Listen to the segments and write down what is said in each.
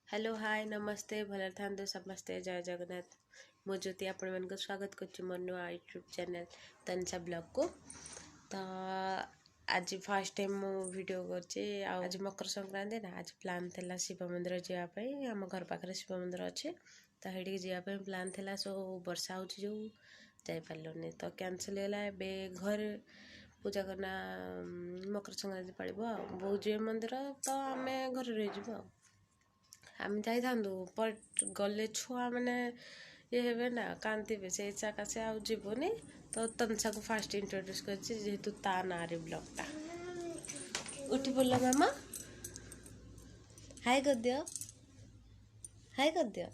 Hello hi नमस्ते भले था समस्ते जय जगन्नाथ मो ज्योति आपण मन को स्वागत कर मोर नुआ यूट्यूब चैनल तनिषा ब्लॉग को। तो आज फर्स्ट टाइम मो वीडियो कर आज मकर संक्रांति ना आज प्लान थेला शिव मंदिर जावाई आम घर पाखे शिव मंदिर अच्छे तो हेटी जावाई प्लान थेला सो वर्षा हो जो जापारे तो कैंसल है घर पूजा करना मकर संक्रांति पड़ो बहुत जी मंदिर तो आम घर रही आम जाइंदु पर गले छुआ मैंने ये हे ना कांदे से सकाशे आबनी तो तनिषा को फास्ट इंट्रोड्यूस करेतु ता ना रे ब्लॉगटा उठी पड़ला मामा हाय कर दियो हाय कर दियो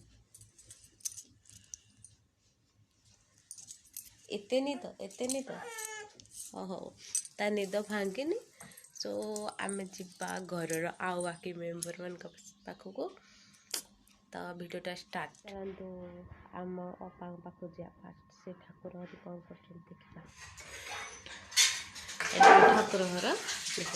एते नहीं तो हो ता निद भांगिनी सो आम जा घर आउ बाकी मेम्बर मान पाखक तो वीडियोटा स्टार्ट तो आम अपा पाखु जा फास्ट से ठाकुर हरि कौन कर देखा ठाकुर घर देखो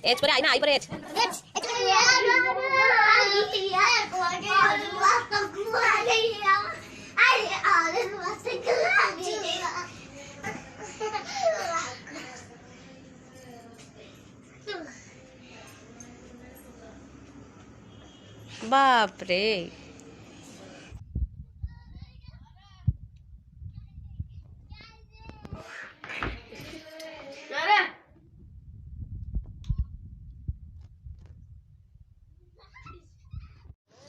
एज पर आई ना आई पर एज बाप रे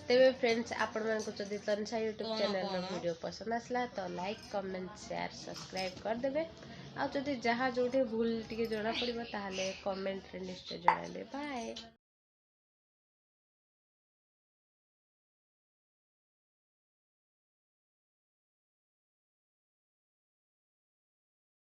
तेरे फ्रेंड्स आपण मन को जदि तनिषा यूट्यूब चैनल वीडियो पसंद आसला तो लाइक कमेंट शेयर सब्सक्राइब कर देबे आ जदि जहाँ जोटे भूल टिके जना पड़िबो ताहले कमेंट रे निश्चय जणाइबे बाय।